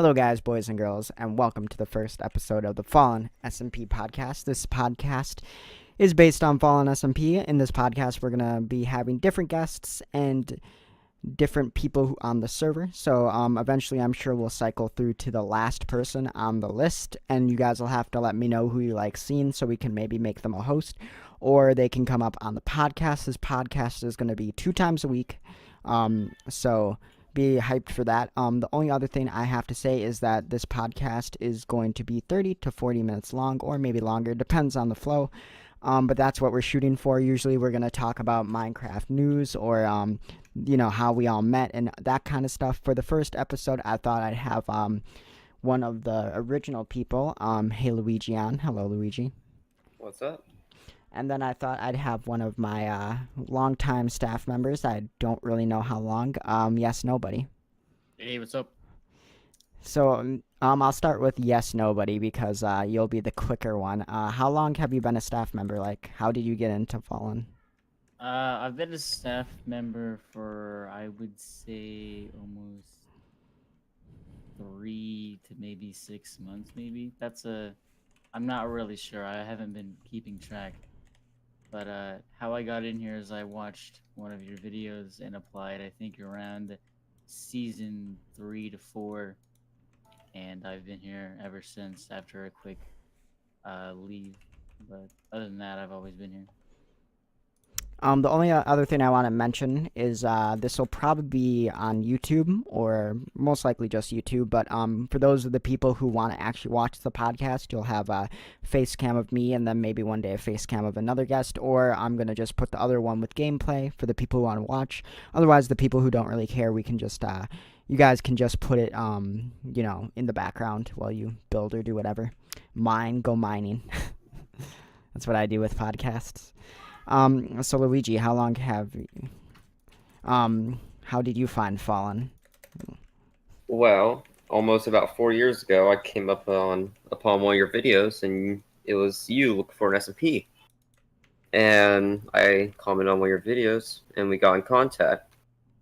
Hello, guys, boys and girls, and welcome to the first episode of the Fallen SMP Podcast. This podcast is based on Fallen SMP. In this podcast, we're going to be having different guests and different people on the server. So eventually, I'm sure we'll cycle through to the last person on the list, and you guys will have to let me know who you like seeing so we can maybe make them a host, or they can come up on the podcast. This podcast is going to be 2 times a week, so be hyped for that. The only other thing I have to say is that this podcast is going to be 30 to 40 minutes long, or maybe longer, depends on the flow. But that's what we're shooting for. Usually we're going to talk about Minecraft news or, how we all met and that kind of stuff. For the first episode, I thought I'd have one of the original people, hey Luigi, on. Hello, Luigi. What's up? And then I thought I'd have one of my longtime staff members. I don't really know how long. Yes, nobody. Hey, what's up? So I'll start with yes, nobody, because you'll be the quicker one. How long have you been a staff member? Like, how did you get into Fallen? I've been a staff member for, I would say, almost 3 to maybe 6 months, maybe. I'm not really sure. I haven't been keeping track. But how I got in here is I watched one of your videos and applied, I think, around season 3 to 4. And I've been here ever since after a quick leave. But other than that, I've always been here. The only other thing I want to mention is this will probably be on YouTube, or most likely just YouTube, but for those of the people who want to actually watch the podcast, you'll have a face cam of me and then maybe one day a face cam of another guest, or I'm going to just put the other one with gameplay for the people who want to watch. Otherwise, the people who don't really care, we can just, you guys can just put it, in the background while you build or do whatever. Go mining. That's what I do with podcasts. So Luigi, how long have you, how did you find Fallen? Well, almost about 4 years ago, I came upon one of your videos, and it was you looking for an SMP. And I commented on one of your videos, and we got in contact.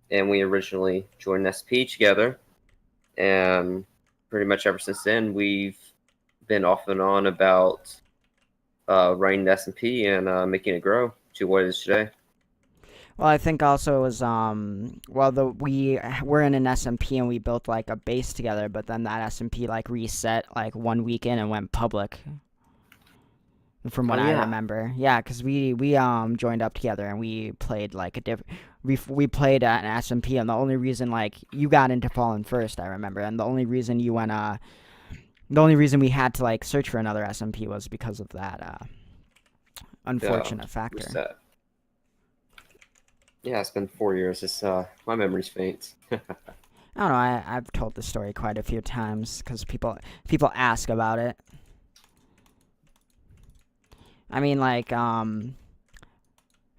And we originally joined an SP together, and pretty much ever since then, we've been off and on about running the SMP and making it grow to what it is today. Well, I think also it was we were in an SMP and we built like a base together, but then that SMP like reset like 1 week in and went public. From what I remember, yeah, because we joined up together and we played like a different. We played at an SMP, and the only reason like you got into Fallen first, I remember, and the only reason you went the only reason we had to like search for another SMP was because of that unfortunate factor. Reset. Yeah, it's been 4 years. It's my memory's faint. I don't know. I've told the story quite a few times because people ask about it. I mean, like, and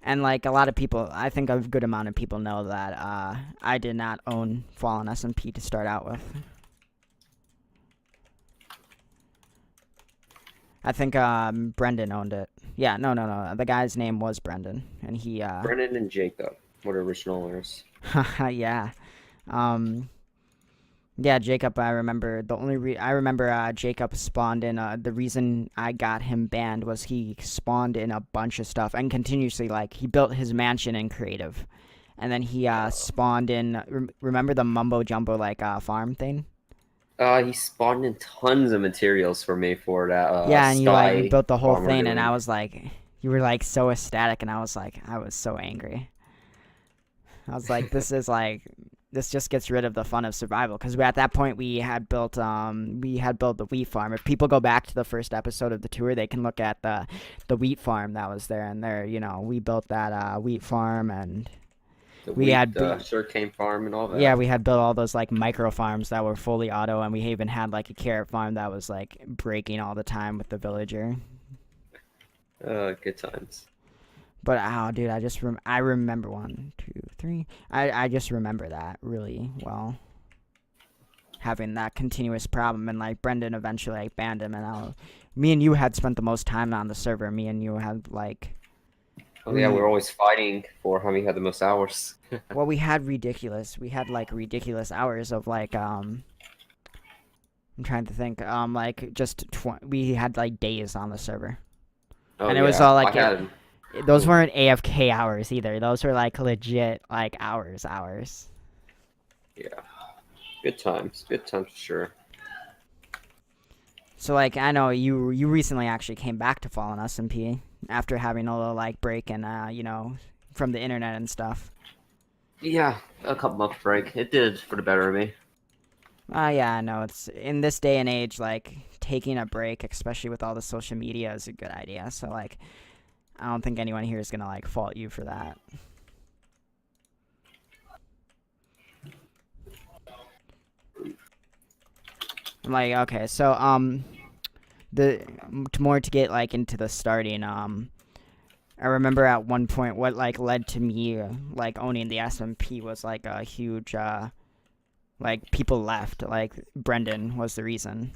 like a lot of people, I think a good amount of people know that I did not own Fallen SMP to start out with. I think Brendan owned it. Yeah, no. The guy's name was Brendan, and he. Brendan and Jacob were the original owners. Yeah. Yeah, Jacob. I remember Jacob spawned in. The reason I got him banned was he spawned in a bunch of stuff and continuously like he built his mansion in creative, and then he spawned in. Remember the mumbo jumbo like farm thing? He spawned in tons of materials for me for that. Yeah, and you built the whole thing, and I was like, you were like so ecstatic, and I was so angry. I was like, this just gets rid of the fun of survival, because at that point we had built the wheat farm. If people go back to the first episode of the tour, they can look at the wheat farm that was there, and there, we built that wheat farm, and we had sugarcane farm and all that. Yeah, we had built all those like micro farms that were fully auto, and we even had like a carrot farm that was like breaking all the time with the villager. Good times. But dude, I remember 1, 2, 3. I just remember that really well. Having that continuous problem, and like Brendan eventually like banned him, and me and you had spent the most time on the server. Me and you had like. Oh yeah, we're always fighting for how many had the most hours. Well, we had ridiculous hours of like I'm trying to think. Like just we had like days on the server, Oh, and it yeah. was all like I had. those weren't AFK hours either. Those were like legit like hours. Yeah. Good times. Good times for sure. So like I know you recently actually came back to Fallen SMP after having a little like break and from the internet and stuff. Yeah, a couple month break. It did for the better of me. Yeah, I know. It's in this day and age, like taking a break, especially with all the social media, is a good idea. So like, I don't think anyone here is gonna like fault you for that. I'm like, okay, so to get like into the starting, I remember at one point what like led to me like owning the SMP was like a huge like people left. Like Brendan was the reason.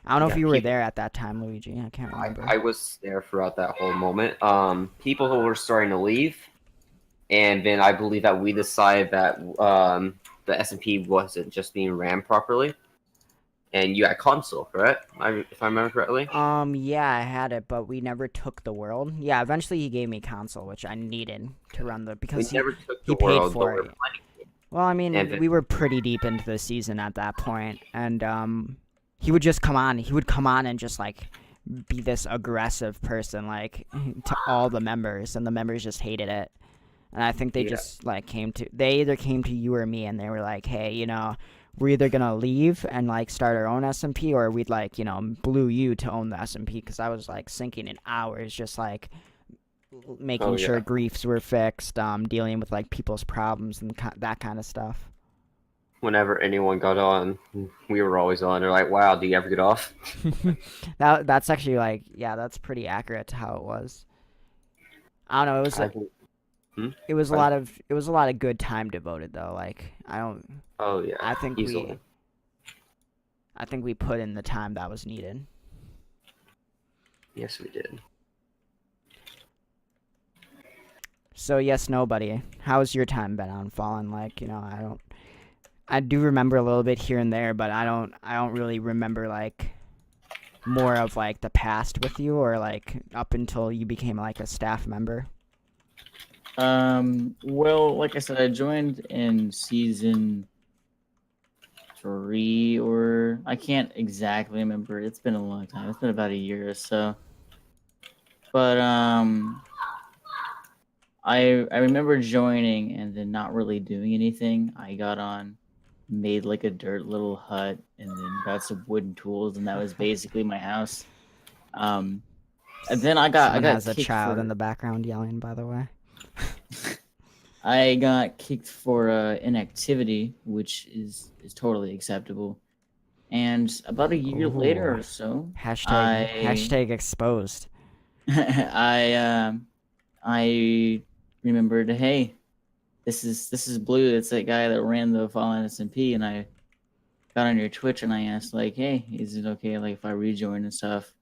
I don't know if you were there at that time, Luigi. I can't remember. I was there throughout that whole moment. People who were starting to leave, and then I believe that we decided that the SMP wasn't just being ran properly. And you had console, correct? If I remember correctly. Yeah, I had it, but we never took the world. Yeah, eventually he gave me console, which I needed to run because we never took the he paid world, for but it. Well, I mean, we were pretty deep into the season at that point, and he would just come on. He would come on and just like be this aggressive person, like to all the members, and the members just hated it. And I think they just like they either came to you or me, and they were like, "Hey, we're either gonna leave and like start our own SMP, or we'd like blue you to own the SMP," because I was like sinking in hours, just like making sure griefs were fixed, dealing with like people's problems and that kind of stuff. Whenever anyone got on, we were always on. They're like, "Wow, do you ever get off?" That's actually like, yeah, that's pretty accurate to how it was. I don't know. It was it was a lot of good time devoted though. Like I don't. Oh yeah. I think easily. we put in the time that was needed. Yes, we did. So yes, nobody. How's your time been on Fallen? Like I do remember a little bit here and there, but I don't really remember like more of like the past with you, or like up until you became like a staff member. Well, like I said, I joined in season 3, or I can't exactly remember. It's been a long time. It's been about a year or so. But I remember joining and then not really doing anything. I got on, made like a dirt little hut, and then got some wooden tools, and that was basically my house. And then Someone has a child in the background yelling, by the way. I got kicked for inactivity, which is totally acceptable. And about a year later or so, hashtag exposed. I remembered, hey, this is Blue. It's that guy that ran the Fallen SMP, and I got on your Twitch and I asked like, hey, is it okay like if I rejoin and stuff?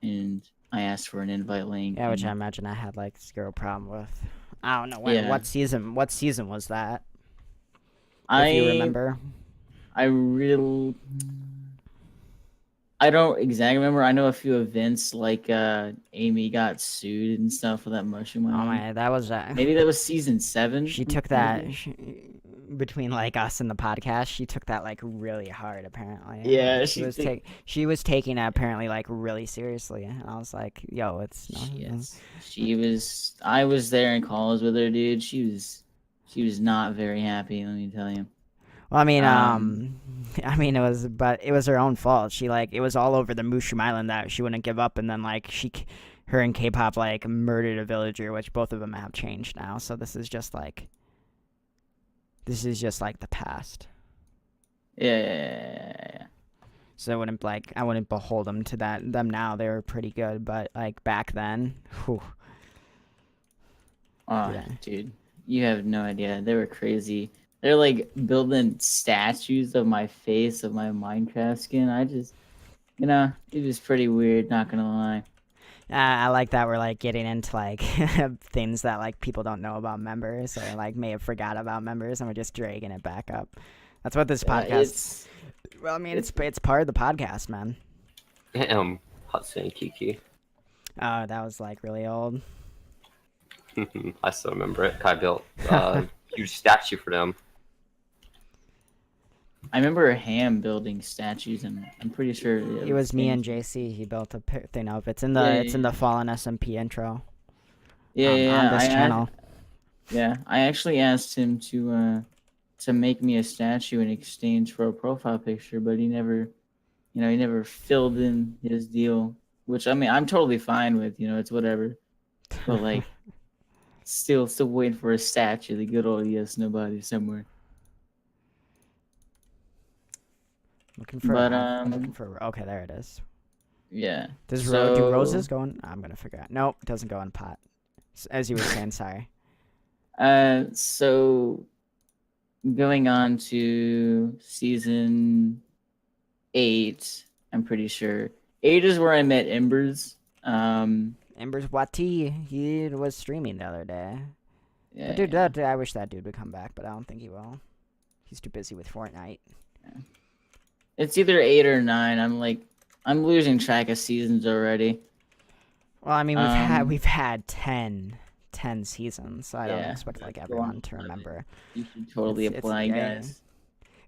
And I asked for an invite link. Yeah, which I imagine I had like zero problem with. I don't know what season was that? If you remember. I don't exactly remember. I know a few events like Amy got sued and stuff for that mushroom. Oh my, that was maybe that was season 7. She took that between like us and the podcast. She took that like really hard, apparently. Yeah, she was taking it apparently like really seriously. And I was like, yo, it's she was. I was there in calls with her, dude. She was not very happy. Let me tell you. Well, I mean, it was her own fault. She like, it was all over the Mushroom Island that she wouldn't give up, and then like her and K-pop like murdered a villager, which both of them have changed now. So this is just like the past. Yeah. So I wouldn't behold them to them now. They were pretty good, but like back then, whew. Oh, yeah. Dude, you have no idea. They were crazy. They're like building statues of my face, of my Minecraft skin. I just, it was pretty weird, not gonna lie. I like that we're like getting into like things that like people don't know about members, or like may have forgot about members, and we're just dragging it back up. That's what this podcast Well, I mean, it's part of the podcast, man. Hudson Kiki. Oh, that was like really old. I still remember it. I built a huge statue for them. I remember Ham building statues, and I'm pretty sure It was me and JC. He built a thing up. It's in the Fallen SMP intro. On this channel. I actually asked him to make me a statue in exchange for a profile picture, but he never filled in his deal. Which, I mean, I'm totally fine with. It's whatever. But like, still waiting for a statue. The good old yes nobody somewhere. Looking for. Okay, there it is. Yeah. Do roses go in? I'm gonna figure out. Nope, it doesn't go in pot. As you were saying, sorry. So going on to season 8, I'm pretty sure. 8 is where I met Embers. Embers Wati, he was streaming the other day. Yeah, dude, I wish that dude would come back, but I don't think he will. He's too busy with Fortnite. Yeah. It's either 8 or 9. I'm losing track of seasons already. Well, I mean, we've had 10 seasons, so I don't expect like everyone to remember. You should totally apply, guys.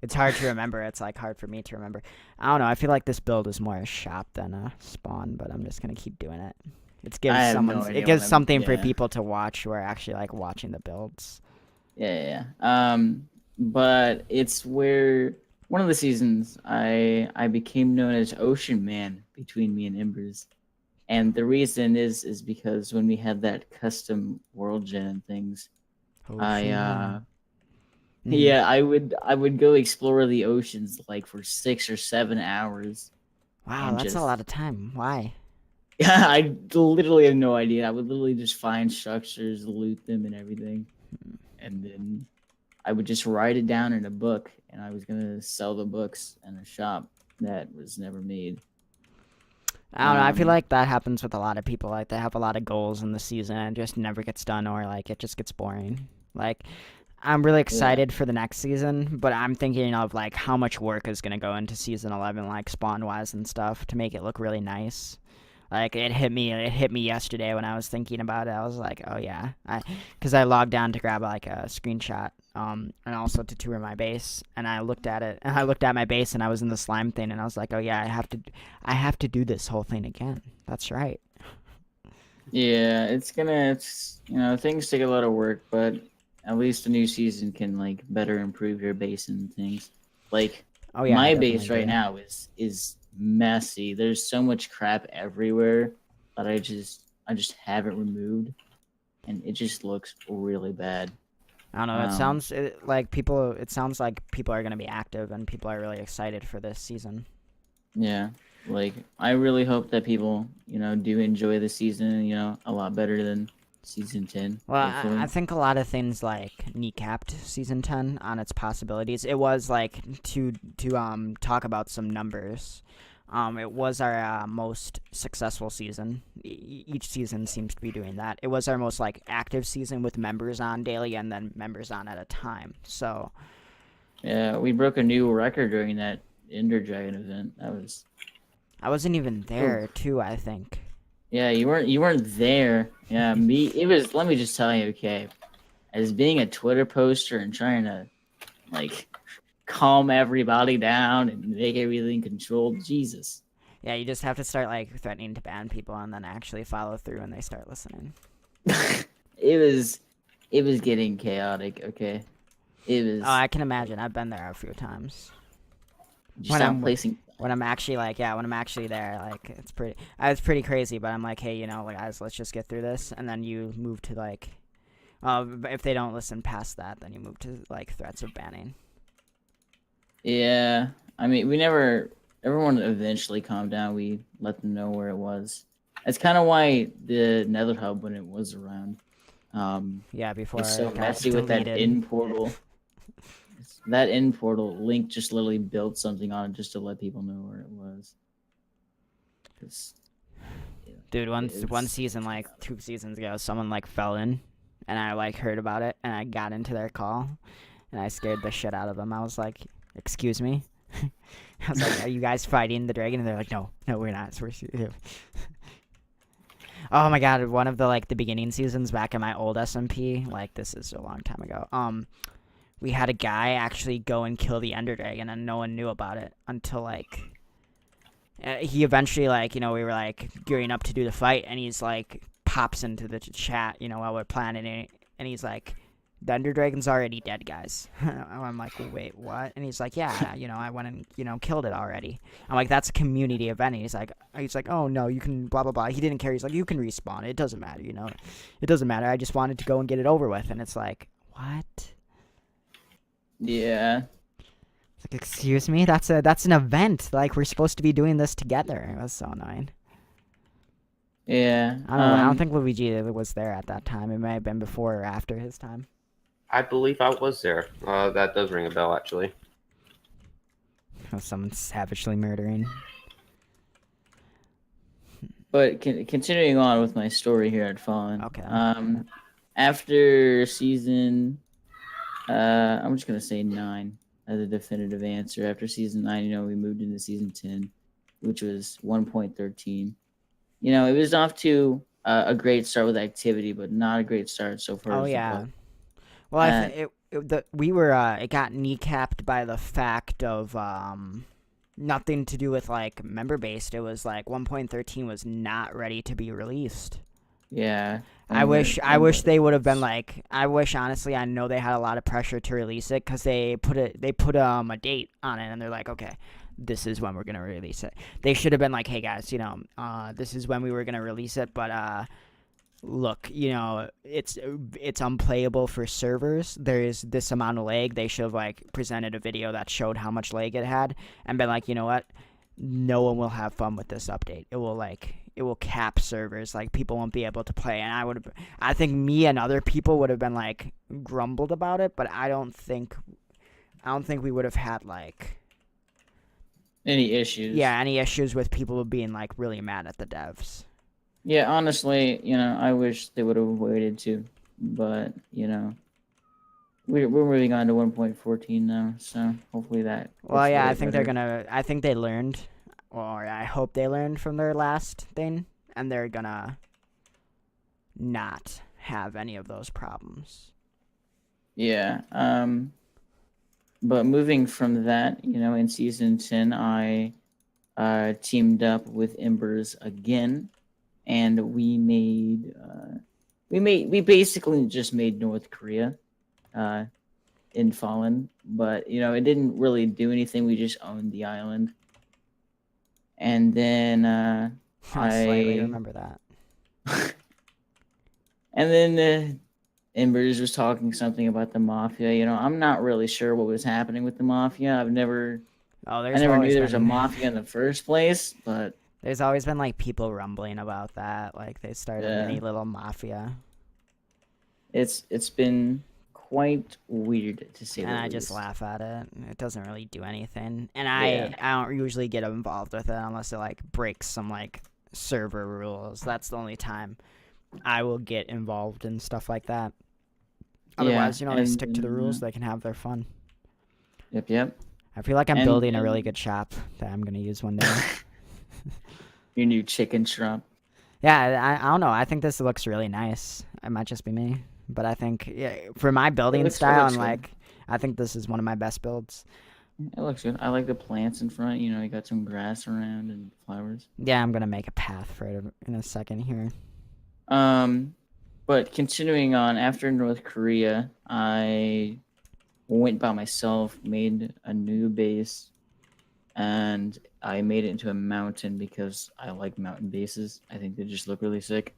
It's hard to remember. It's like hard for me to remember. I don't know. I feel like this build is more a shop than a spawn, but I'm just gonna keep doing it. It gives something for people to watch who are actually like watching the builds. Yeah. But it's where one of the seasons I became known as Ocean Man between me and Embers. And the reason is because when we had that custom world gen and things, I would go explore the oceans like for 6 or 7 hours. Wow, that's a lot of time. Why? Yeah, I literally have no idea. I would literally just find structures, loot them, and everything, and then I would just write it down in a book, and I was gonna sell the books in a shop that was never made. I don't know. I feel like that happens with a lot of people. Like, they have a lot of goals in the season and it just never gets done, or like it just gets boring. Like, I'm really excited for the next season, but I'm thinking of like how much work is gonna go into season 11, like spawn wise and stuff, to make it look really nice. Like, it hit me yesterday when I was thinking about it. I was like, oh yeah, because I logged down to grab like a screenshot, and also to tour my base, and I looked at it, and I looked at my base, and I was in the slime thing, and I was like, oh yeah, I have to do this whole thing again. That's right. Yeah, it's things take a lot of work, but at least a new season can like better improve your base and things. Like, my base right now is messy. There's so much crap everywhere that I just haven't removed, and it just looks really bad. I don't know. It sounds like people are gonna be active, and people are really excited for this season. Yeah, like I really hope that people do enjoy the season. A lot better than season 10. Well, I think a lot of things like kneecapped season 10 on its possibilities. It was like to talk about some numbers. It was our most successful season. Each season seems to be doing that. It was our most like active season with members on daily and then members on at a time. So yeah, we broke a new record during that Ender Dragon event. I wasn't even there too, I think. Yeah, you weren't there. Yeah, let me just tell you, okay, as being a Twitter poster and trying to like calm everybody down and make everything controlled, Jesus. Yeah, you just have to start like threatening to ban people and then actually follow through when they start listening. It was getting chaotic, okay? It was. Oh, I can imagine. I've been there a few times. When I'm actually there, like it's pretty crazy. But I'm like, hey, guys, let's just get through this, and then you move to like, if they don't listen past that, then you move to like threats of banning. Yeah, I mean, everyone eventually calmed down. We let them know where it was. That's kind of why the Nether Hub, when it was around, before it's so messy with that end portal. That end portal, Link just literally built something on it just to let people know where it was. Dude, one season, like 2 seasons ago, someone like fell in, and I like heard about it, and I got into their call, and I scared the shit out of them. I was like, excuse me? I was like, are you guys fighting the dragon? And they're like, no, we're not. Oh my god, one of the beginning seasons back in my old SMP, like this is a long time ago. We had a guy actually go and kill the Ender Dragon, and no one knew about it until he eventually we were gearing up to do the fight, and he's pops into the chat, while we're planning it, and he's like, the Ender Dragon's already dead, guys. I'm like, wait, what? And he's like, yeah, I went and killed it already. I'm like, that's a community event. And he's like, oh no, you can blah blah blah. He didn't care. He's like, you can respawn. It doesn't matter, It doesn't matter. I just wanted to go and get it over with. And it's like, what? Yeah. It's like, excuse me, that's an event. Like, we're supposed to be doing this together. It was so annoying. Yeah. I don't know. I don't think Luigi was there at that time. It may have been before or after his time. I believe I was there. That does ring a bell, actually. Someone savagely murdering. But continuing on with my story here at Fallen. Okay. After season, I'm just gonna say 9 as a definitive answer. After season 9, we moved into season 10, which was 1.13. It was off to a great start with activity, but not a great start so far. Oh yeah. Well, it got kneecapped by the fact of nothing to do with member based. It was 1.13 was not ready to be released. Yeah. I wish they would have been I wish honestly, I know they had a lot of pressure to release it because they put a date on it, and they're like, okay, this is when we're gonna release it. They should have been like, hey guys, this is when we were gonna release it, but look, it's unplayable for servers. There is this amount of lag. They should have presented a video that showed how much lag it had, and been like, you know what? No one will have fun with this update. It will cap servers. People won't be able to play. And I think me and other people would have been grumbled about it, but I don't think we would have had any issues. Yeah, any issues with people being really mad at the devs. Yeah, honestly, I wish they would have waited too, but we're moving on to 1.14 now, so hopefully that. Well, yeah, I think they learned, or I hope they learned from their last thing, and they're gonna not have any of those problems. Yeah. But moving from that, in season 10, I teamed up with Embers again. And we basically just made North Korea in Fallen, but it didn't really do anything. We just owned the island. And then I slightly remember that. And then Embers was talking something about the mafia. I'm not really sure what was happening with the mafia. I never knew there was a mafia in the first place, but there's always been people rumbling about that. They started a mini little mafia. It's been quite weird to say the least. And I just laugh at it. It doesn't really do anything. And I don't usually get involved with it unless it breaks some server rules. That's the only time I will get involved in stuff like that. Otherwise, they stick to the rules. They can have their fun. Yep. I feel like I'm building a really good shop that I'm gonna use one day. Your new chicken shop. Yeah, I don't know. I think this looks really nice. It might just be me, but I think for my building style, and I think this is one of my best builds. It looks good. I like the plants in front. You got some grass around and flowers. Yeah, I'm gonna make a path for it in a second here. But continuing on, after North Korea, I went by myself, made a new base, and I made it into a mountain because I like mountain bases. I think they just look really sick.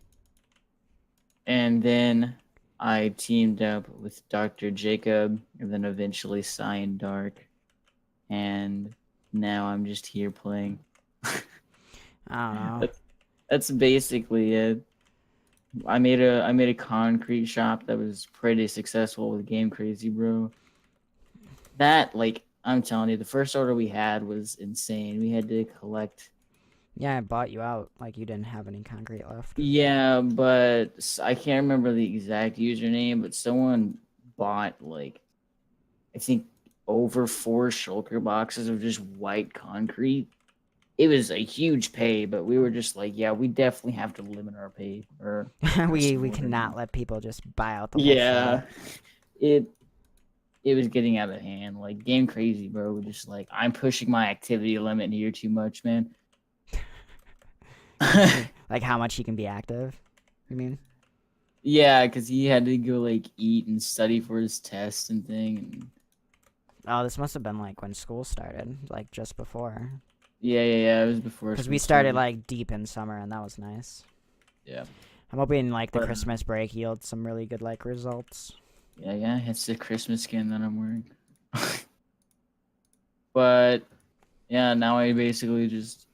And then I teamed up with Dr. Jacob, and then eventually Cyan Dark, and now I'm just here playing. I don't know. That's basically it. I made a concrete shop that was pretty successful with Game Crazy Bro. That I'm telling you, the first order we had was insane. We had to collect. Yeah, I bought you out. You didn't have any concrete left. Yeah, but I can't remember the exact username, but someone bought I think over 4 shulker boxes of just white concrete. It was a huge pay, but we were just like, yeah, we definitely have to limit our pay. Or we cannot let people just buy out the whole yeah, floor. it was getting out of hand. Like game crazy, bro. We're just like, I'm pushing my activity limit here too much, man. Like how much he can be active, you mean? Yeah, because he had to go like eat and study for his test and thing. And Oh, this must have been like when school started, like just before. yeah. It was before. Because school we started started. like deep in summer, and that was nice. Yeah. I'm hoping like the But- Christmas break yields some really good like results. Yeah. It's the Christmas skin that I'm wearing. But yeah, now I basically just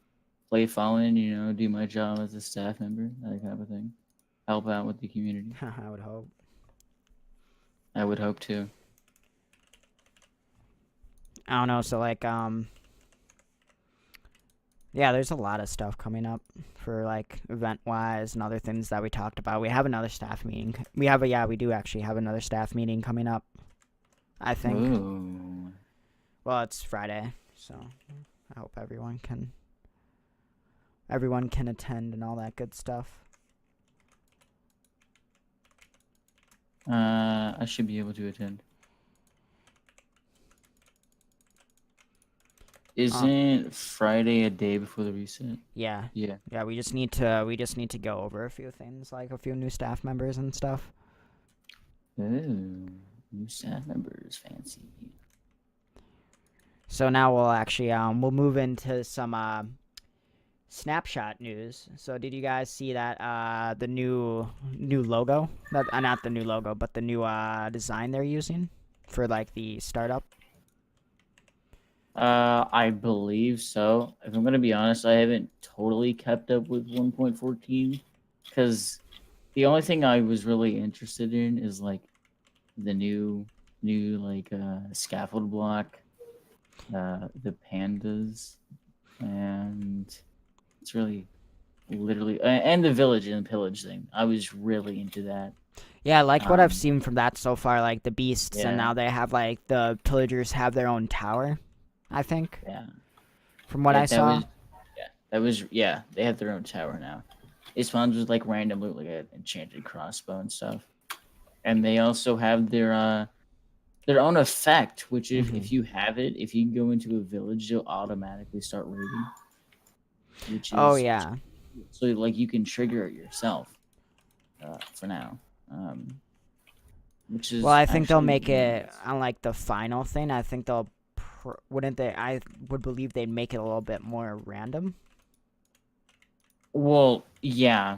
play Fallen, do my job as a staff member, that kind of thing. Help out with the community. I would hope. I would hope to. I don't know. So like yeah, there's a lot of stuff coming up for like event wise and other things that we talked about. We have another staff meeting. We do actually have another staff meeting coming up, I think. Ooh. Well, it's Friday, so I hope everyone can attend and all that good stuff. I should be able to attend. Isn't Friday a day before the reset? Yeah. Yeah. Yeah, we just need to go over a few things, like a few new staff members and stuff. Ooh, new staff members, fancy. So now we'll actually we'll move into some snapshot news. So did you guys see that the new logo? Not the new logo, but the new design they're using for like the startup? I believe so. If I'm gonna be honest, I haven't totally kept up with 1.14 because the only thing I was really interested in is like the new like scaffold block, the pandas, and it's really literally and the village and pillage thing. I was really into that. Yeah, I like what I've Um, seen from that so far, like the beasts, and Yeah. now they have like the pillagers have their own tower, I think, Yeah. from what Yeah, I saw. They have their own tower now. It spawns with like random loot, like an enchanted crossbow and stuff. And they also have their own effect, which if you have it, if you go into a village, you'll automatically start raiding. Which is Oh yeah. so like you can trigger it yourself. For now. Which is Well, I think they'll actually make really it nice. on like the final thing. I think they'll wouldn't they? I would believe they'd make it a little bit more random. Well, yeah,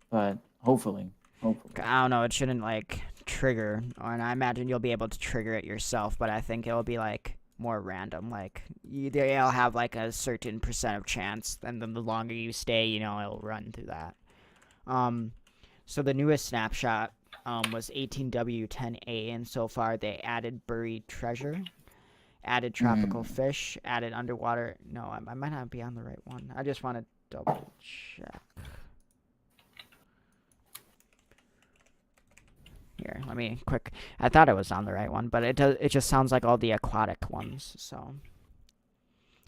but hopefully. I don't know. It shouldn't like trigger, and I imagine you'll be able to trigger it yourself. But I think it'll be like more random. Like they'll have like a certain percent of chance, and then the longer you stay, it'll run through that. So the newest snapshot was 18W10A, and so far they added buried treasure, added tropical fish, added underwater. No, I might not be on the right one. I just want to double check. Here, let me quick. I thought I was on the right one, but it just sounds like all the aquatic ones. So,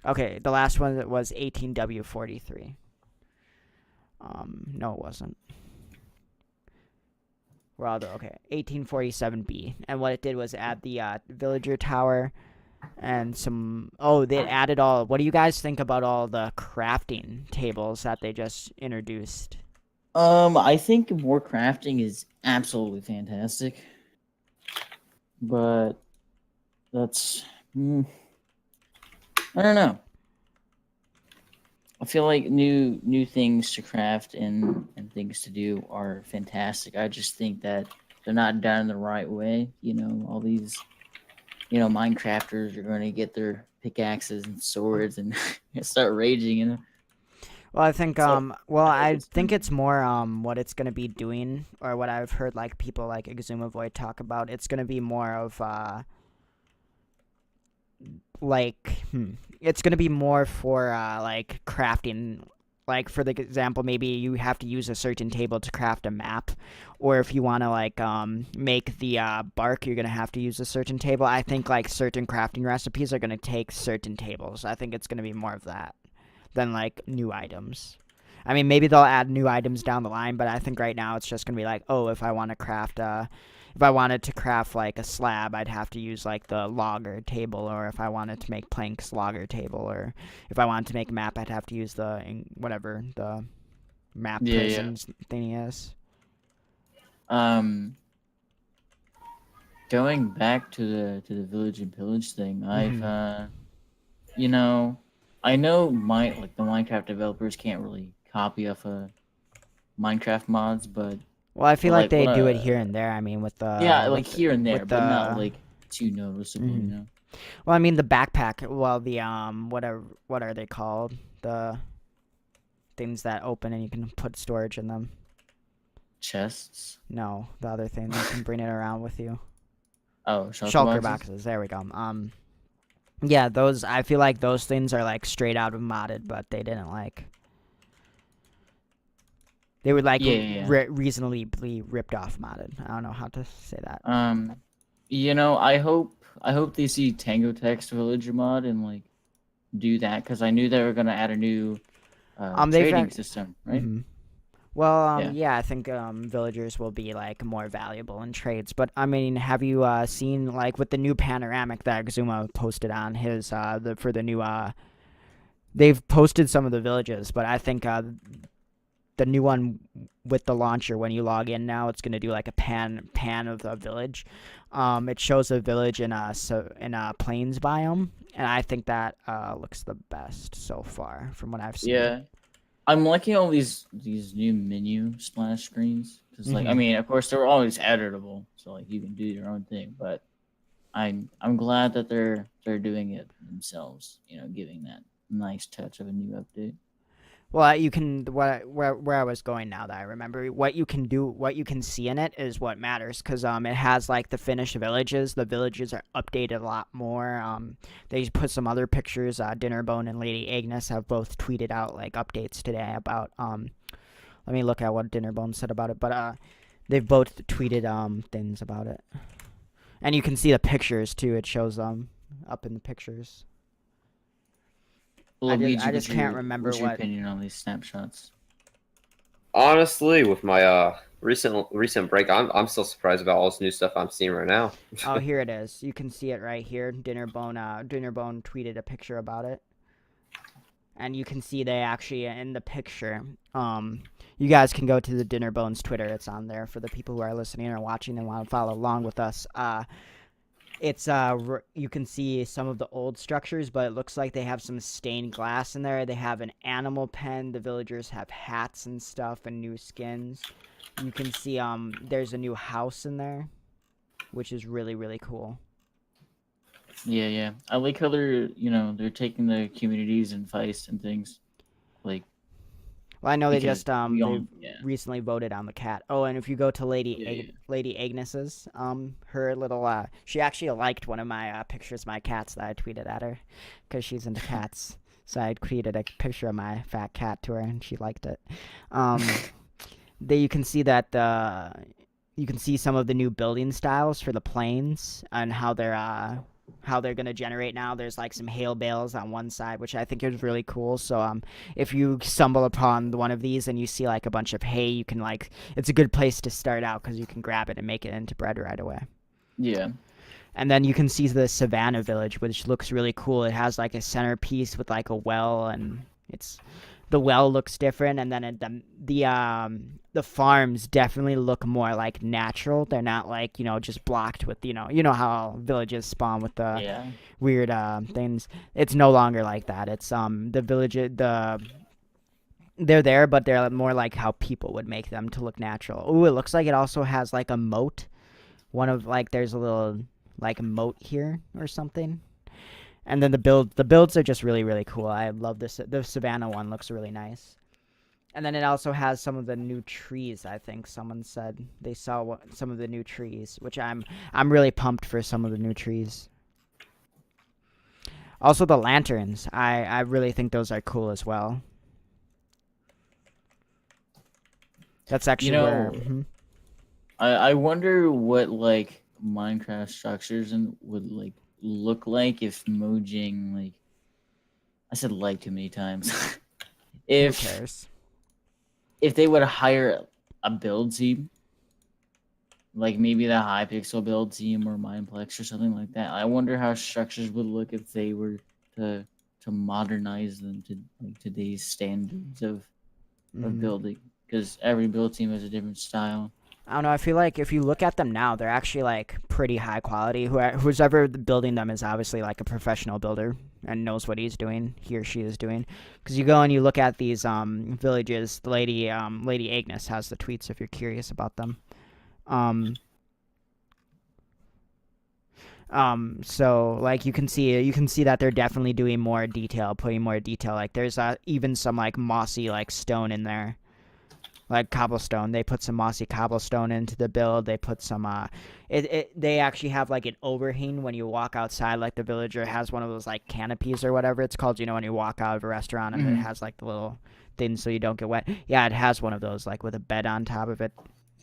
okay, the last one that was 18W43. No, it wasn't. We're all okay. 1847B, and what it did was add the villager tower and some. Oh, they added all. What do you guys think about all the crafting tables that they just introduced? I think more crafting is absolutely fantastic, but that's I don't know. I feel like new things to craft and things to do are fantastic. I just think that they're not done the right way. All these Minecrafters are going to get their pickaxes and swords and start raging. Well, I think So, I it's think gonna- it's more what it's gonna be doing, or what I've heard like people like Exumavoid talk about. It's gonna be more of it's gonna be more for like crafting like for the example, maybe you have to use a certain table to craft a map, or if you want to like make the bark, you're gonna have to use a certain table. I think like certain crafting recipes are gonna take certain tables. I think it's gonna be more of that than like new items. I mean, maybe they'll add new items down the line, but I think right now it's just gonna be like, oh, if I want to craft if I wanted to craft like a slab, I'd have to use like the logger table, or if I wanted to make planks, logger table, or if I wanted to make a map, I'd have to use whatever the map person's thingy is. Going back to the village and pillage thing, I've you know, I know the Minecraft developers can't really copy off of Minecraft mods, but Well, I feel like they do it here and there. I mean, with the here and there, but not like too noticeable, you know. Well, I mean the backpack. Well, the what are they called? The things that open and you can put storage in them. Chests? No, the other thing you can bring it around with you. Oh, shulker boxes. There we go. Yeah, those. I feel like those things are like straight out of modded, but they didn't like. They were like reasonably ripped off modded. I don't know how to say that. You know, I hope they see Tango Text Villager mod and like do that, because I knew they were gonna add a new trading system, right? Mm-hmm. Well, yeah, I think villagers will be like more valuable in trades. But I mean, have you seen like with the new panoramic that Exuma posted on his for the new they've posted some of the villages, but I think the new one with the launcher, when you log in now, it's gonna do like a pan of the village. It shows a village in a plains biome, and I think that looks the best so far from what I've seen. Yeah, I'm liking all these new menu splash screens, because like I mean, of course they're always editable, so like you can do your own thing. But I'm glad that they're doing it themselves. You know, giving that nice touch of a new update. Well, you can where I was going now that I remember, what you can do, what you can see in it is what matters, because it has like the finished villages. The villages are updated a lot more. They put some other pictures. Dinnerbone and Lady Agnes have both tweeted out like updates today about let me look at what Dinnerbone said about it, but they've both tweeted things about it, and you can see the pictures too. It shows up in the pictures. I just can't remember what's your opinion on these snapshots. Honestly, with my recent break, I'm still surprised about all this new stuff I'm seeing right now. Oh, here it is. You can see it right here. Dinnerbone tweeted a picture about it, and you can see they actually in the picture. You guys can go to the Dinnerbone's Twitter. It's on there for the people who are listening or watching and want to follow along with us. It's you can see some of the old structures, but it looks like they have some stained glass in there. They have an animal pen. The villagers have hats and stuff and new skins. You can see there's a new house in there, which is really, really cool. Yeah. I like how they're taking the communities and Feist and things. Like, well, I know they just recently voted on the cat. Oh, and if you go to Lady Agnes's, her little she actually liked one of my pictures of my cats that I tweeted at her, because she's into cats. So I tweeted a picture of my fat cat to her, and she liked it. You can see that you can see some of the new building styles for the plains and how they're gonna generate now. There's like some hail bales on one side, which I think is really cool. So if you stumble upon one of these and you see like a bunch of hay, you can it's a good place to start out, because you can grab it and make it into bread right away. Yeah. And then you can see the Savannah village, which looks really cool. It has like a centerpiece with like a well, and the well looks different, and then the farms definitely look more like natural. They're not like just blocked with you know how villages spawn with the weird things. It's no longer like that. It's the village they're there, but they're more like how people would make them to look natural. Ooh, it looks like it also has like a moat. There's a little like a moat here or something. And then the builds are just really, really cool. I love this. The Savannah one looks really nice. And then it also has some of the new trees. I think someone said they saw some of the new trees, which I'm really pumped for some of the new trees. Also the lanterns. I really think those are cool as well. That's actually You know, where. Mhm. I wonder what like Minecraft structures and would like look like if Mojang like I said like too many times. Who if cares? if they would hire a build team, like maybe the Hypixel build team or Mineplex or something like that. I wonder how structures would look if they were to modernize them to like today's standards of Mhm. building, because every build team has a different style. I don't know. I feel like if you look at them now, they're actually like pretty high quality. Who's ever building them is obviously like a professional builder and knows what he's doing. He or she is doing. Because you go and you look at these villages. The Lady Agnes has the tweets if you're curious about them. So like you can see that they're definitely doing more detail, putting more detail. Like there's even some like mossy like stone in there. Like cobblestone, they put some mossy cobblestone into the build. They put some they actually have like an overhang when you walk outside. Like the villager has one of those like canopies or whatever it's called. You know, when you walk out of a restaurant and it has like the little thing so you don't get wet. Yeah, it has one of those like with a bed on top of it.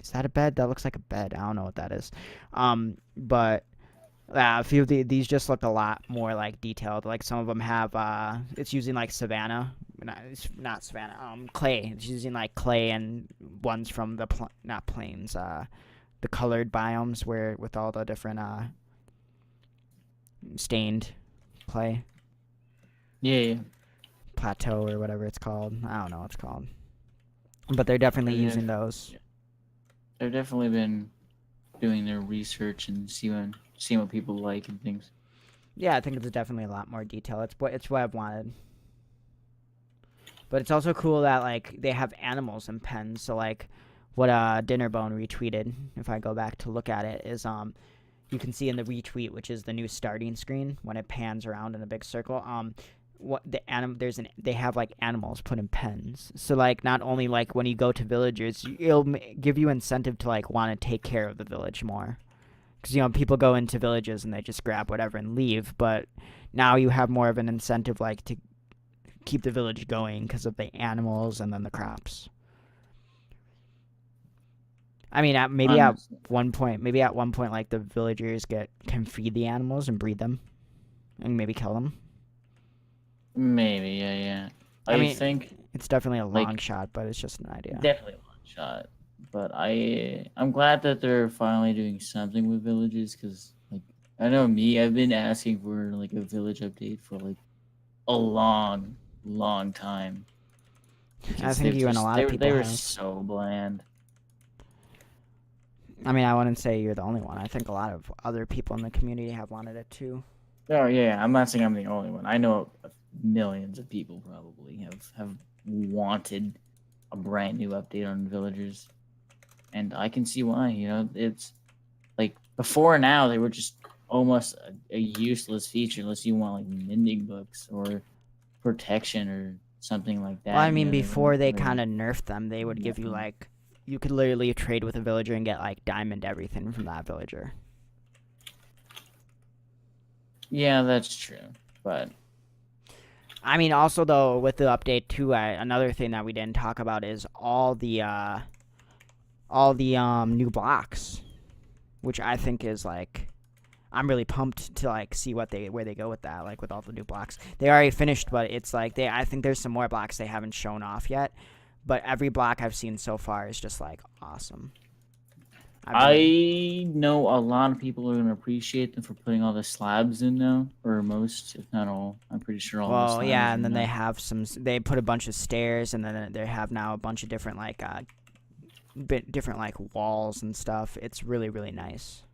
Is that a bed? That looks like a bed. I don't know what that is. But a few of these just look a lot more like detailed. Like some of them have it's using like savannah, not savannah, clay. It's using like clay and ones from the not plains, the colored biomes where with all the different stained clay. Yeah. Plateau or whatever it's called. I don't know what it's called, but they're definitely using those. They've definitely been doing their research and seeing what people like and things. Yeah, I think it's definitely a lot more detail. It's what I've wanted. But it's also cool that like they have animals in pens. So like what Dinnerbone retweeted, if I go back to look at it, is you can see in the retweet, which is the new starting screen when it pans around in a big circle. What the they have like animals put in pens. So like not only like when you go to villagers, it'll give you incentive to like want to take care of the village more. Because, you know, people go into villages and they just grab whatever and leave. But now you have more of an incentive, like, to keep the village going because of the animals and then the crops. I mean, at one point, like, the villagers can feed the animals and breed them. And maybe kill them. Maybe, yeah. I mean, think it's definitely a long shot, but it's just an idea. Definitely a long shot. But I'm glad that they're finally doing something with villages, because like I know me, I've been asking for like a village update for like a long time. I think you and a lot of people they were have. so bland. I mean, I wouldn't say you're the only one. I think a lot of other people in the community have wanted it too. Oh yeah, I'm not saying I'm the only one. I know millions of people probably have wanted a brand new update on villagers. And I can see why, you know, it's like before now they were just almost a useless feature unless you want like mending books or protection or something like that. Well, I mean, before they kind of nerfed them, they would give you like, you could literally trade with a villager and get like diamond everything from that villager. Yeah, that's true. But I mean, also though, with the update too, another thing that we didn't talk about is all the new blocks, which I think is like, I'm really pumped to like see where they go with that, like with all the new blocks. They already finished, but it's like I think there's some more blocks they haven't shown off yet, but every block I've seen so far is just like awesome. I know a lot of people are going to appreciate them for putting all the slabs in now, or most, if not all. I'm pretty sure all. Well, yeah, and then they have they put a bunch of stairs, and then they have now a bunch of different like different like walls and stuff. It's really, really nice.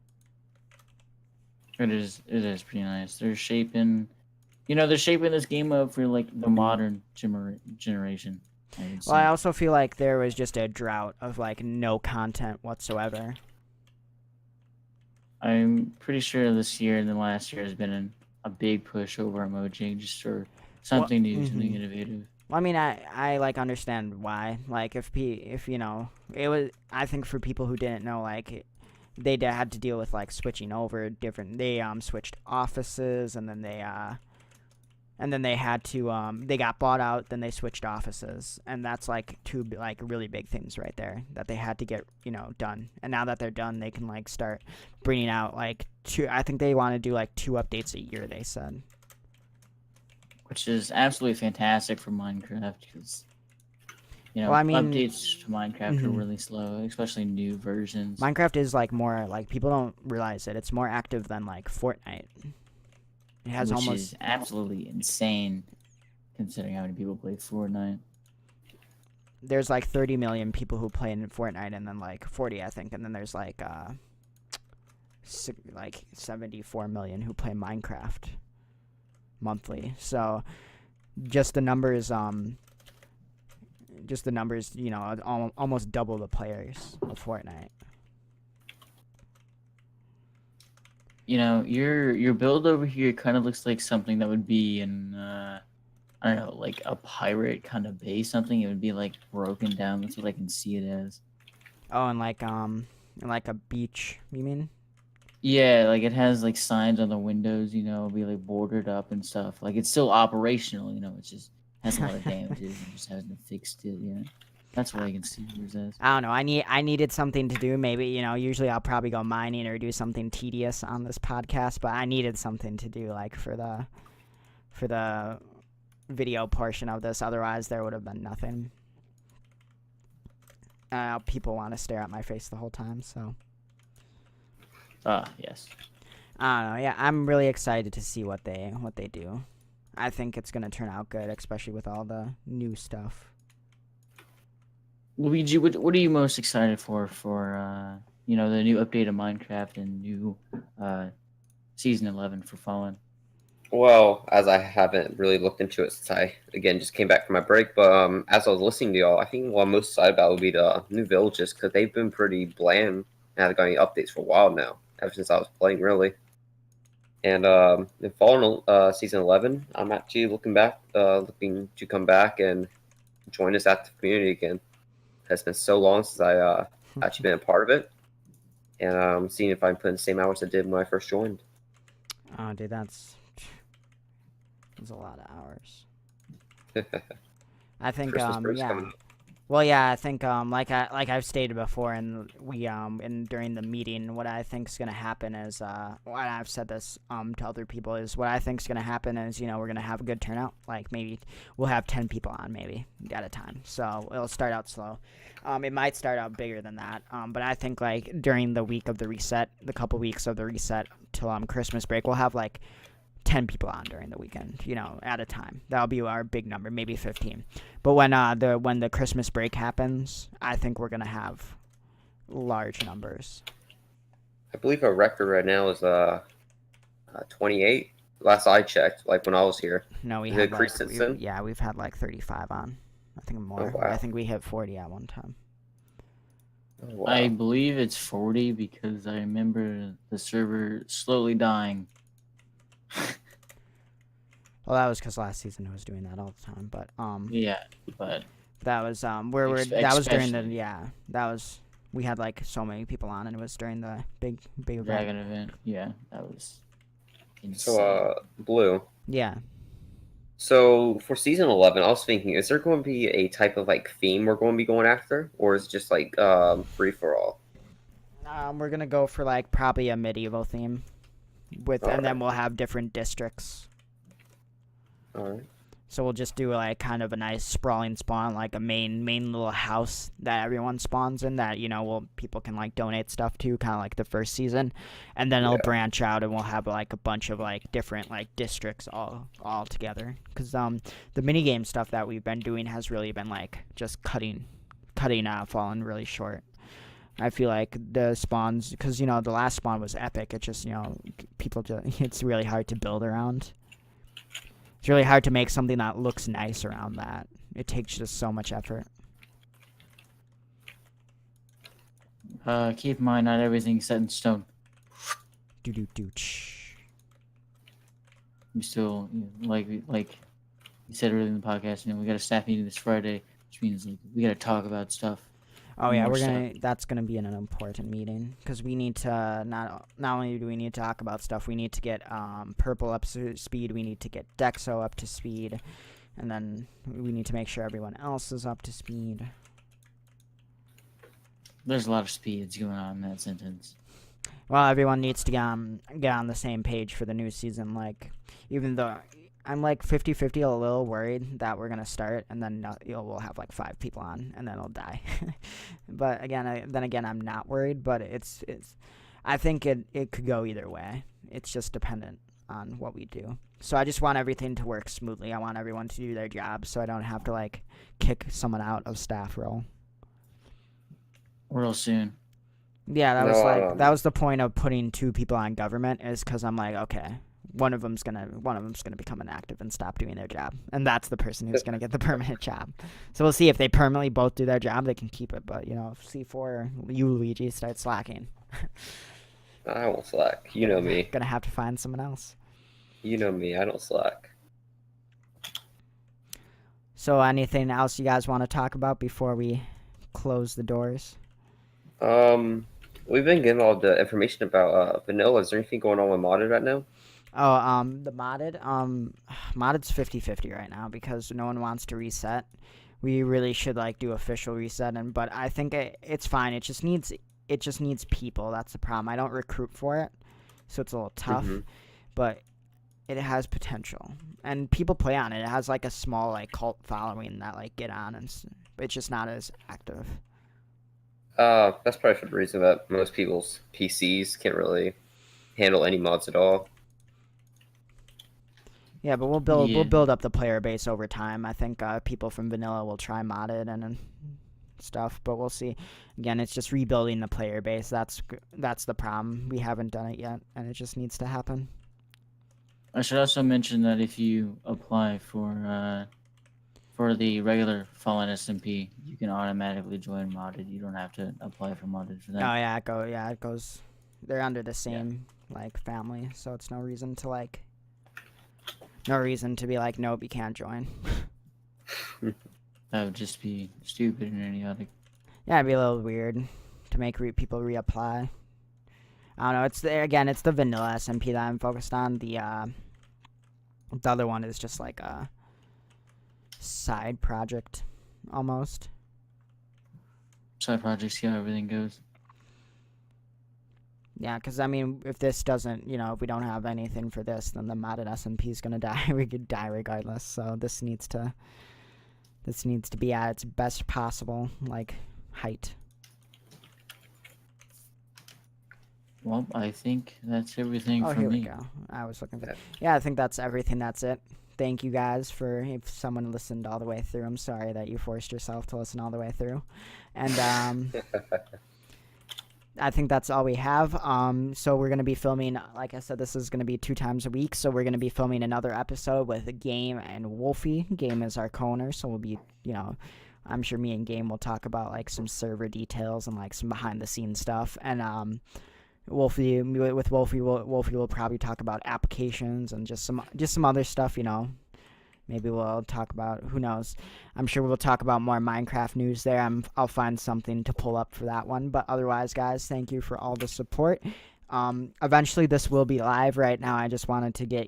It is pretty nice. They're shaping this game up for like the modern generation. Well, I also feel like there was just a drought of like no content whatsoever. I'm pretty sure this year and the last year has been a big push over at Mojang just for something new, something innovative. Well, I mean, I like understand why. Like, if you know, it was. I think for people who didn't know, like, they had to deal with like switching over different. They switched offices, and then they and then they had to they got bought out, then they switched offices, and that's like two like really big things right there that they had to get done. And now that they're done, they can like start bringing out like two. I think they want to do like 2 updates a year, they said. Which is absolutely fantastic for Minecraft because Well, I mean, updates to Minecraft are really slow, especially new versions. Minecraft is like more like people don't realize it. It's more active than like Fortnite. It has which almost is absolutely insane considering how many people play Fortnite. there's like 30 million people who play in Fortnite, and then like 40, I think, and then there's like 74 million who play Minecraft monthly. So just the numbers, almost double the players of Fortnite. Your build over here kind of looks like something that would be in I don't know, like a pirate kind of base. Something it would be like broken down. That's what I can see it as. Oh, and like a beach, you mean? Yeah, like it has like signs on the windows. It'll be like bordered up and stuff. Like it's still operational. It just has a lot of damages and just hasn't fixed it yet. That's what I can see yours as. I don't know. I needed something to do. Maybe usually I'll probably go mining or do something tedious on this podcast, but I needed something to do like for the video portion of this. Otherwise, there would have been nothing. People want to stare at my face the whole time, so. Yes. I don't know. Yeah, I'm really excited to see what they do. I think it's gonna turn out good, especially with all the new stuff. Luigi, what are you most excited for the new update of Minecraft and new season 11 for Fallen? Well, as I haven't really looked into it since I, again, just came back from my break, but as I was listening to y'all, I think what I'm most excited about would be the new villages, because they've been pretty bland and haven't got any updates for a while now, ever since I was playing, really. And in Fallen Season 11, I'm actually looking to come back and join this active community again. It's been so long since I actually been a part of it, and I'm seeing if I can put in the same hours I did when I first joined. Oh, dude, that's a lot of hours. I think Christmas break's yeah. coming up. Well, yeah, I think like I've stated before, and we and during the meeting, what I think is gonna happen is what I've said this to other people is what I think is gonna happen is we're gonna have a good turnout. Like maybe we'll have 10 people on maybe at a time, so it'll start out slow. It might start out bigger than that, but I think like during the week of the reset, the couple weeks of the reset till Christmas break, we'll have like 10 people on during the weekend, at a time. That'll be our big number, maybe 15. But when the Christmas break happens, I think we're gonna have large numbers. I believe our record right now is 28. Last I checked, like when I was here. No, we Has it had increased since then? yeah, we've had like 35 on. I think more. Oh, wow. I think we hit 40 at one time. Oh, wow. I believe it's 40 because I remember the server slowly dying. Well, that was because last season I was doing that all the time, but Yeah, but that was that was during the we had like so many people on, and it was during the big event. Dragon event. Yeah, that was insane. So, Blue. Yeah. So for season 11, I was thinking, is there going to be a type of like theme we're going to be going after, or is it just like free for all? We're gonna go for like probably a medieval theme, and then we'll have different districts. All right. So we'll just do like kind of a nice sprawling spawn, like a main little house that everyone spawns in that people can like donate stuff to, kind of like the first season, and then it'll branch out and we'll have like a bunch of like different like districts all together. Because the minigame stuff that we've been doing has really been like just cutting Fallen really short. I feel like the spawns, because the last spawn was epic. It's just it's really hard to build around. It's really hard to make something that looks nice around that. It takes just so much effort. Keep in mind, not everything's set in stone. Do. We still, like you said earlier in the podcast, we got a staff meeting this Friday, which means like we got to talk about stuff. Oh yeah, more that's gonna be an important meeting because we need to not only do we need to talk about stuff, we need to get purple up to speed, we need to get Dexo up to speed, and then we need to make sure everyone else is up to speed. There's a lot of speeds going on in that sentence. Well, everyone needs to get on the same page for the new season. Like, even though I'm like 50-50, a little worried that we're gonna start and then we'll have like 5 people on and then it'll die. But again, I'm not worried. But it's I think it could go either way. It's just dependent on what we do. So I just want everything to work smoothly. I want everyone to do their job, so I don't have to like kick someone out of staff role. Real soon. Yeah, that was the point of putting 2 people on government, is because I'm like, okay, one of them's gonna become inactive and stop doing their job, and that's the person who's gonna get the permanent job. So we'll see if they permanently both do their job, they can keep it. But if C4 or you, Luigi, start slacking, I won't slack. You know me. Gonna have to find someone else. You know me. I don't slack. So anything else you guys want to talk about before we close the doors? We've been getting all the information about vanilla. Is there anything going on with modded right now? Oh, the modded's 50-50 right now because no one wants to reset. We really should like do official reset, but I think it's fine. It just needs people. That's the problem. I don't recruit for it, so it's a little tough. But it has potential, and people play on it. It has like a small like cult following that like get on, but it's just not as active. That's probably for the reason that most people's PCs can't really handle any mods at all. Yeah, but we'll build up the player base over time. I think people from vanilla will try modded and stuff, but we'll see. Again, it's just rebuilding the player base. That's the problem. We haven't done it yet, and it just needs to happen. I should also mention that if you apply for the regular Fallen SMP, you can automatically join modded. You don't have to apply for modded for that. Oh yeah, it goes. They're under the same like family, so it's no reason to be like, nope, you can't join. That would just be stupid and idiotic. Yeah, it'd be a little weird to make people reapply. I don't know. It's the vanilla SMP that I'm focused on. The other one is just like a side project, almost. Side projects, see how everything goes. Yeah, because I mean, if this doesn't, if we don't have anything for this, then the modded SMP is gonna die. We could die regardless. So this needs to be at its best possible like height. Well, I think that's everything from me. Here we go. I was looking for that. Yeah, I think that's everything. That's it. Thank you guys if someone listened all the way through. I'm sorry that you forced yourself to listen all the way through. And I think that's all we have. So we're going to be filming, like I said, this is going to be 2 times a week. So we're going to be filming another episode with Game and Wolfie. Game is our co-owner, so we'll be, I'm sure me and Game will talk about like some server details and like some behind the scenes stuff. And Wolfie will probably talk about applications and just some other stuff, Maybe we'll talk about, who knows. I'm sure we'll talk about more Minecraft news there. I'll find something to pull up for that one. But otherwise, guys, thank you for all the support. Eventually, this will be live. Right now, I just wanted to get,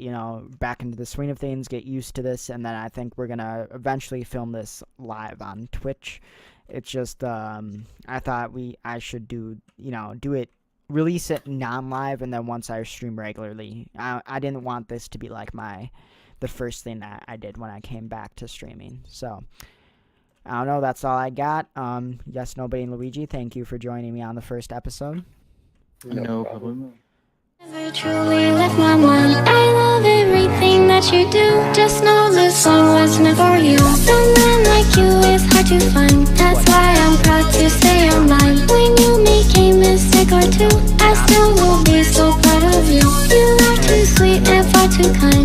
back into the swing of things, get used to this. And then I think we're going to eventually film this live on Twitch. It's just, I thought I should do it, release it non-live. And then once I stream regularly, I didn't want this to be like the first thing that I did when I came back to streaming. So, I don't know, that's all I got. Yes, Nobody, and Luigi, thank you for joining me on the first episode. No problem. Never truly left my mind. I love everything that you do. Just know this song was meant for you. Someone like you is hard to find. That's why I'm proud to say I'm mine. When you make a mistake or two, I still will be so proud of you. You are too sweet and far too kind.